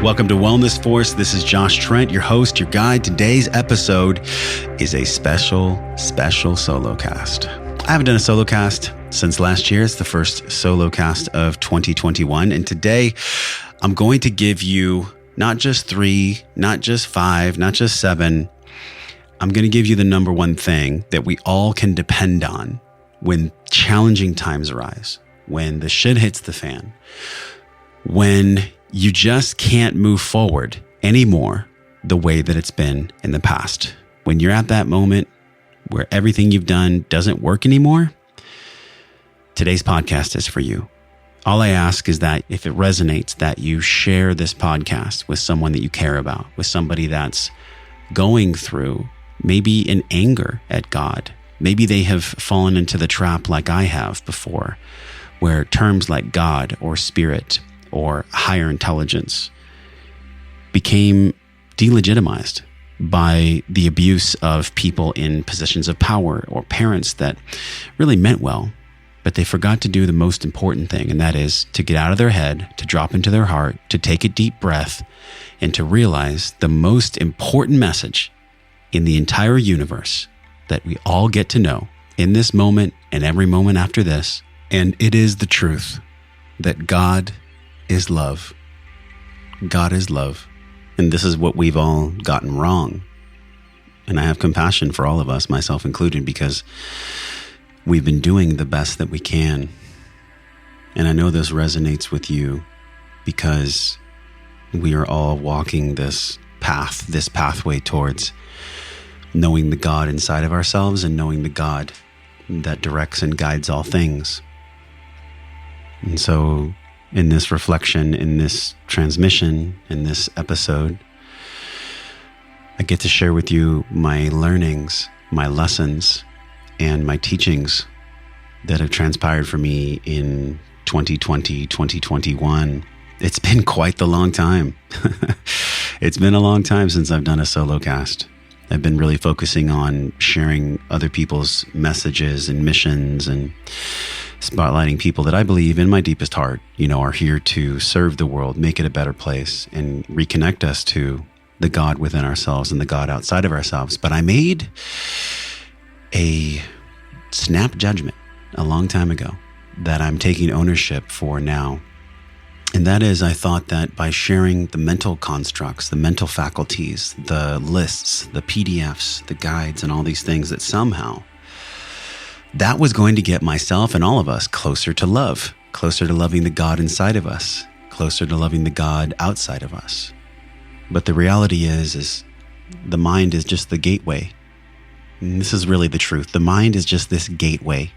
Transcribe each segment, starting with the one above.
Welcome to Wellness Force. This is Josh Trent, your host, your guide. Today's episode is a special Solocast. I haven't done a Solocast since last year. It's the first Solocast of 2021. And today I'm going to give you not just 3, not just 5, not just 7. I'm going to give you the number one thing that we all can depend on when challenging times arise, when the shit hits the fan, when you just can't move forward anymore the way that it's been in the past. When you're at that moment where everything you've done doesn't work anymore, today's podcast is for you. All I ask is that if it resonates, that you share this podcast with someone that you care about, with somebody that's going through maybe an anger at God. Maybe they have fallen into the trap like I have before, where terms like God or spirit or higher intelligence became delegitimized by the abuse of people in positions of power or parents that really meant well, but they forgot to do the most important thing, and that is to get out of their head, to drop into their heart, to take a deep breath, and to realize the most important message in the entire universe that we all get to know in this moment and every moment after this. And it is the truth that God is love. God is love. And this is what we've all gotten wrong. And I have compassion for all of us, myself included, because we've been doing the best that we can. And I know this resonates with you because we are all walking this path, this pathway towards knowing the God inside of ourselves and knowing the God that directs and guides all things. And so in this reflection, in this transmission, in this episode, I get to share with you my learnings, my lessons, and my teachings that have transpired for me in 2020, 2021. It's been quite the long time. It's been a long time since I've done a Solocast. I've been really focusing on sharing other people's messages and missions and spotlighting people that I believe in my deepest heart, are here to serve the world, make it a better place, and reconnect us to the God within ourselves and the God outside of ourselves. But I made a snap judgment a long time ago that I'm taking ownership for now. And that is, I thought that by sharing the mental constructs, the mental faculties, the lists, the PDFs, the guides, and all these things, that somehow that was going to get myself and all of us closer to love, closer to loving the God inside of us, closer to loving the God outside of us. But the reality is the mind is just the gateway. And this is really the truth. The mind is just this gateway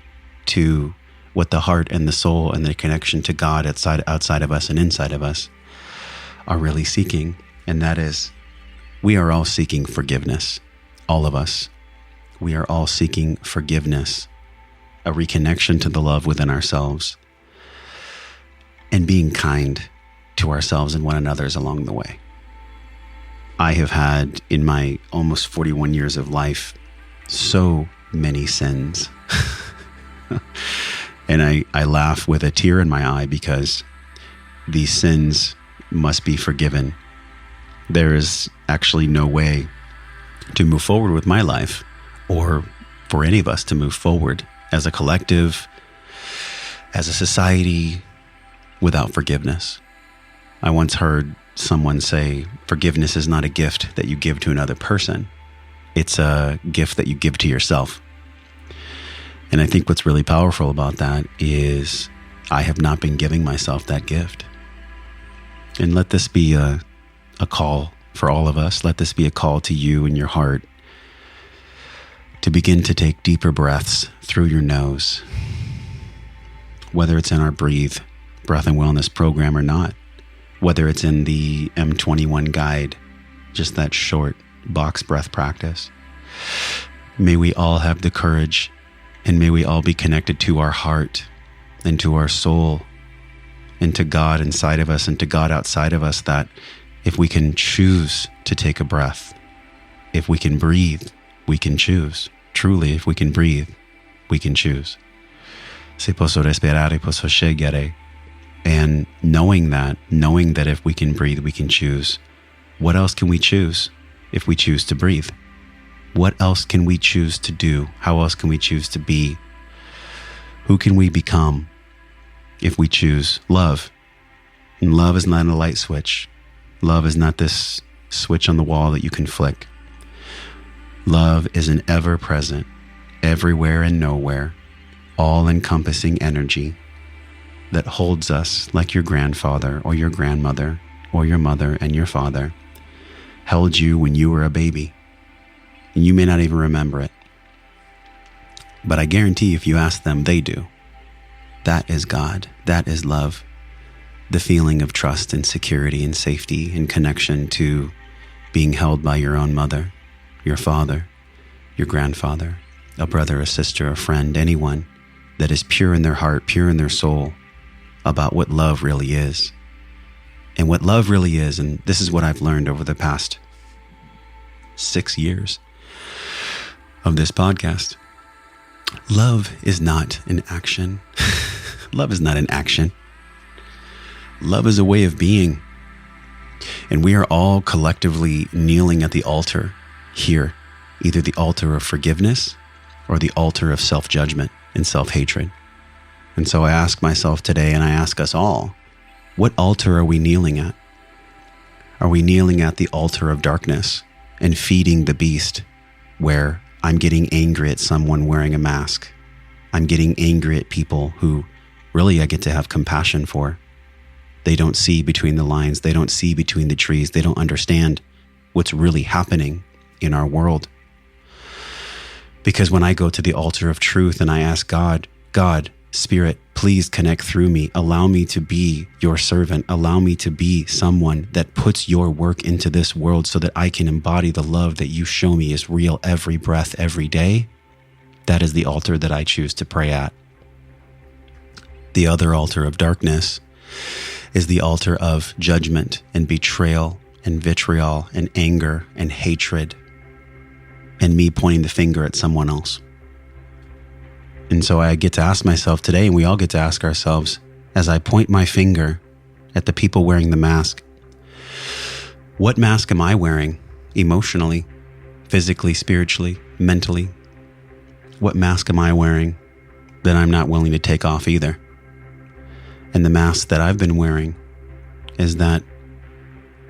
to what the heart and the soul and the connection to God outside of us and inside of us are really seeking. And that is, we are all seeking forgiveness. All of us. We are all seeking forgiveness, a reconnection to the love within ourselves, and being kind to ourselves and one another's along the way. I have had, in my almost 41 years of life, so many sins. And I laugh with a tear in my eye because these sins must be forgiven. There is actually no way to move forward with my life, or for any of us to move forward as a collective, as a society, without forgiveness. I once heard someone say, forgiveness is not a gift that you give to another person. It's a gift that you give to yourself. And I think what's really powerful about that is I have not been giving myself that gift. And let this be a call for all of us. Let this be a call to you in your heart to begin to take deeper breaths through your nose, whether it's in our Breath and Wellness program or not, whether it's in the M21 guide, just that short box breath practice. May we all have the courage, and may we all be connected to our heart and to our soul and to God inside of us and to God outside of us, that if we can choose to take a breath, if we can breathe, we can choose. Truly, if we can breathe, we can choose. Se posso respirare, posso scegliere. And knowing that if we can breathe, we can choose. What else can we choose if we choose to breathe? What else can we choose to do? How else can we choose to be? Who can we become if we choose love? And love is not a light switch. Love is not this switch on the wall that you can flick. Love is an ever-present, everywhere and nowhere, all-encompassing energy that holds us like your grandfather or your grandmother or your mother and your father held you when you were a baby. And you may not even remember it. But I guarantee if you ask them, they do. That is God. That is love. The feeling of trust and security and safety and connection to being held by your own mother, your father, your grandfather, a brother, a sister, a friend, anyone that is pure in their heart, pure in their soul about what love really is. And what love really is, and this is what I've learned over the past 6 years of this podcast. Love is not an action. Love is not an action. Love is a way of being. And we are all collectively kneeling at the altar here, either the altar of forgiveness or the altar of self-judgment and self-hatred. And so I ask myself today, and I ask us all, what altar are we kneeling at? Are we kneeling at the altar of darkness and feeding the beast, where I'm getting angry at someone wearing a mask? I'm getting angry at people who really I get to have compassion for. They don't see between the lines. They don't see between the trees. They don't understand what's really happening in our world. Because when I go to the altar of truth and I ask God, Spirit, please connect through me. Allow me to be your servant. Allow me to be someone that puts your work into this world so that I can embody the love that you show me is real every breath, every day. That is the altar that I choose to pray at. The other altar of darkness is the altar of judgment and betrayal and vitriol and anger and hatred and me pointing the finger at someone else. And so I get to ask myself today, and we all get to ask ourselves, as I point my finger at the people wearing the mask, what mask am I wearing emotionally, physically, spiritually, mentally? What mask am I wearing that I'm not willing to take off either? And the mask that I've been wearing is that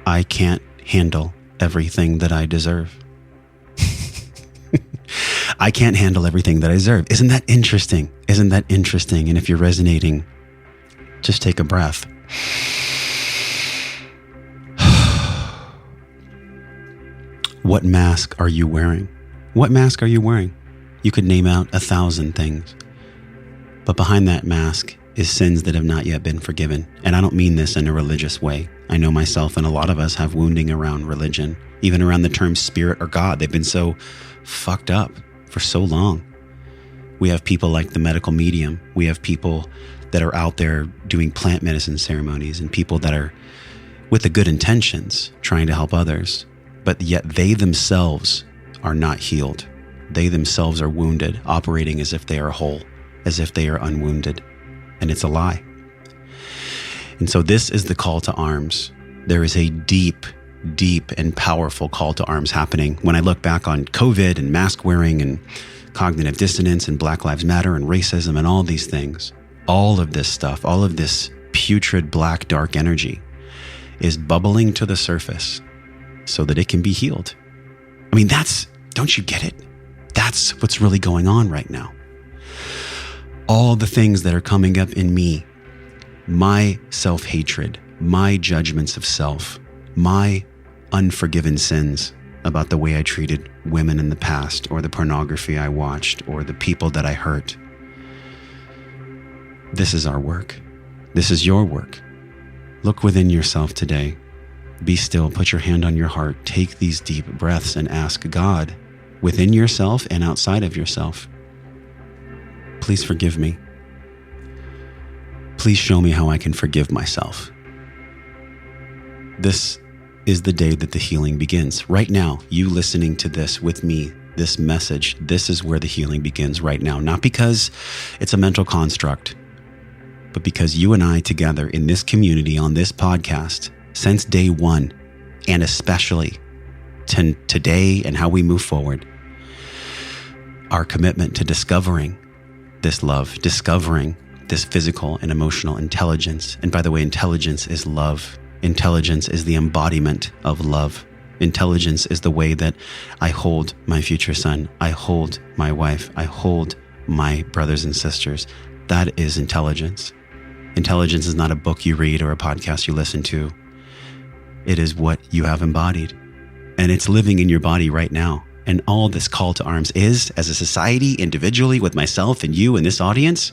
I can't handle everything that I deserve. I can't handle everything that I deserve. Isn't that interesting? Isn't that interesting? And if you're resonating, just take a breath. What mask are you wearing? What mask are you wearing? You could name out 1,000 things. But behind that mask is sins that have not yet been forgiven. And I don't mean this in a religious way. I know myself and a lot of us have wounding around religion, even around the term spirit or God. They've been so fucked up for so long. We have people like the medical medium. We have people that are out there doing plant medicine ceremonies and people that are with the good intentions trying to help others, but yet they themselves are not healed. They themselves are wounded, operating as if they are whole, as if they are unwounded. And it's a lie. And so this is the call to arms. There is a deep and powerful call to arms happening. When I look back on COVID and mask wearing and cognitive dissonance and Black Lives Matter and racism and all these things, all of this stuff, all of this putrid, black, dark energy is bubbling to the surface so that it can be healed. I mean, don't you get it? That's what's really going on right now. All the things that are coming up in me, my self-hatred, my judgments of self, my unforgiven sins about the way I treated women in the past, or the pornography I watched, or the people that I hurt. This is our work. This is your work. Look within yourself today. Be still, put your hand on your heart, take these deep breaths and ask God, within yourself and outside of yourself, please forgive me. Please show me how I can forgive myself. This is the day that the healing begins. Right now, you listening to this with me, this message, this is where the healing begins right now. Not because it's a mental construct, but because you and I together in this community on this podcast, since day one, and especially today and how we move forward, our commitment to discovering this love, discovering this physical and emotional intelligence. And by the way, intelligence is love. Intelligence is the embodiment of love. Intelligence is the way that I hold my future son. I hold my wife. I hold my brothers and sisters. That is intelligence. Intelligence is not a book you read or a podcast you listen to. It is what you have embodied. And it's living in your body right now. And all this call to arms is, as a society, individually, with myself and you and this audience,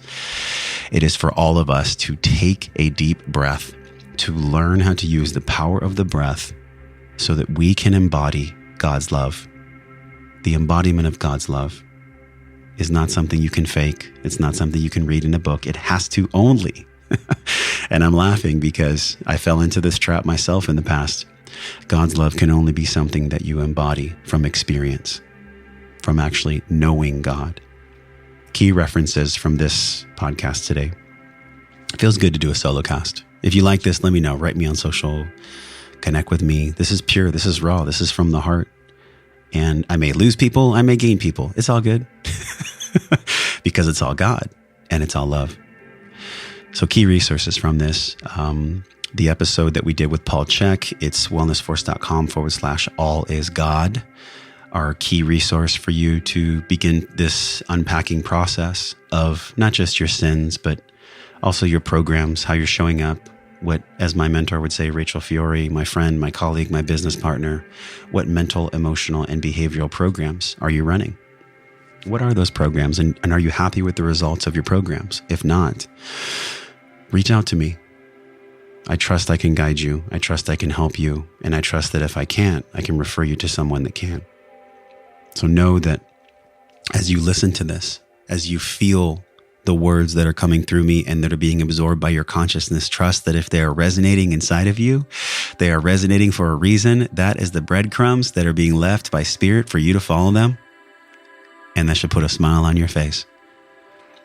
it is for all of us to take a deep breath, to learn how to use the power of the breath so that we can embody God's love. The embodiment of God's love is not something you can fake. It's not something you can read in a book. It has to only. And I'm laughing because I fell into this trap myself in the past. God's love can only be something that you embody from experience, from actually knowing God. Key references from this podcast today. It feels good to do a solo cast. If you like this, let me know. Write me on social. Connect with me. This is pure. This is raw. This is from the heart. And I may lose people. I may gain people. It's all good because it's all God and it's all love. So key resources from this. The episode that we did with Paul Chek, it's wellnessforce.com/all-is-God. Our key resource for you to begin this unpacking process of not just your sins, but also your programs, how you're showing up, what, as my mentor would say, Rachel Fiore, my friend, my colleague, my business partner, what mental, emotional, and behavioral programs are you running? What are those programs? And are you happy with the results of your programs? If not, reach out to me. I trust I can guide you. I trust I can help you. And I trust that if I can't, I can refer you to someone that can. So know that as you listen to this, as you feel the words that are coming through me and that are being absorbed by your consciousness, trust that if they are resonating inside of you, they are resonating for a reason. That is the breadcrumbs that are being left by Spirit for you to follow them. And that should put a smile on your face.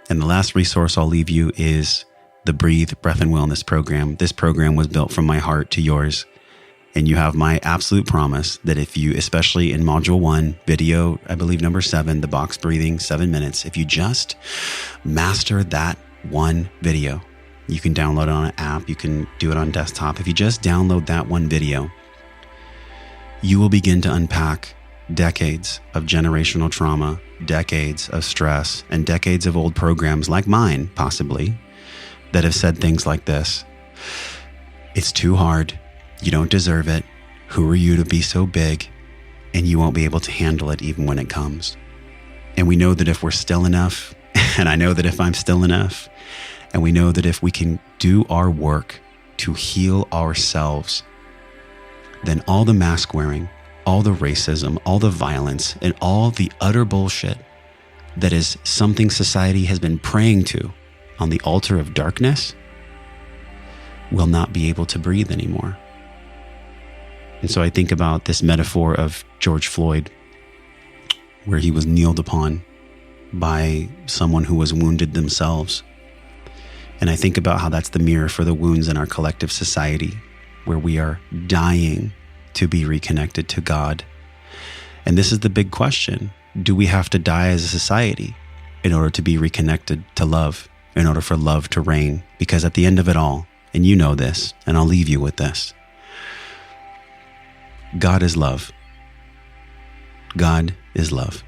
And the last resource I'll leave you is the Breathe, Breath and Wellness program. This program was built from my heart to yours. And you have my absolute promise that if you, especially in module 1, video, I believe number 7, the box breathing, 7 minutes, if you just master that one video, you can download it on an app, you can do it on desktop. If you just download that one video, you will begin to unpack decades of generational trauma, decades of stress, and decades of old programs like mine, possibly, that have said things like this: it's too hard, you don't deserve it, who are you to be so big, and you won't be able to handle it even when it comes. And we know that if we're still enough, and I know that if I'm still enough, and we know that if we can do our work to heal ourselves, then all the mask wearing, all the racism, all the violence, and all the utter bullshit that is something society has been praying to on the altar of darkness will not be able to breathe anymore. And so I think about this metaphor of George Floyd, where he was kneeled upon by someone who was wounded themselves. And I think about how that's the mirror for the wounds in our collective society, where we are dying to be reconnected to God. And this is the big question. Do we have to die as a society in order to be reconnected to love, in order for love to reign? Because at the end of it all, and you know this, and I'll leave you with this, God is love. God is love.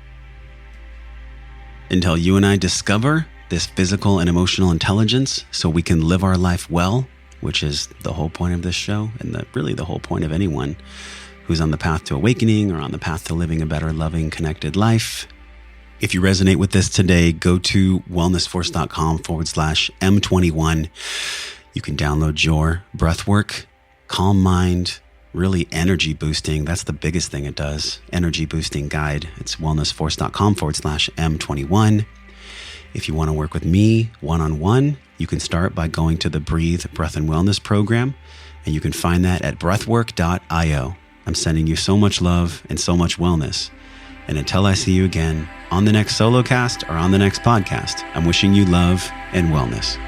Until you and I discover this physical and emotional intelligence so we can live our life well, which is the whole point of this show and really the whole point of anyone who's on the path to awakening or on the path to living a better, loving, connected life. If you resonate with this today, go to wellnessforce.com/M21. You can download your Breathwork, Calm Mind, really energy boosting. That's the biggest thing it does. Energy boosting guide. It's wellnessforce.com/M21. If you want to work with me one-on-one, you can start by going to the Breathe, Breath and Wellness program, and you can find that at breathwork.io. I'm sending you so much love and so much wellness. And until I see you again on the next Solocast or on the next podcast, I'm wishing you love and wellness.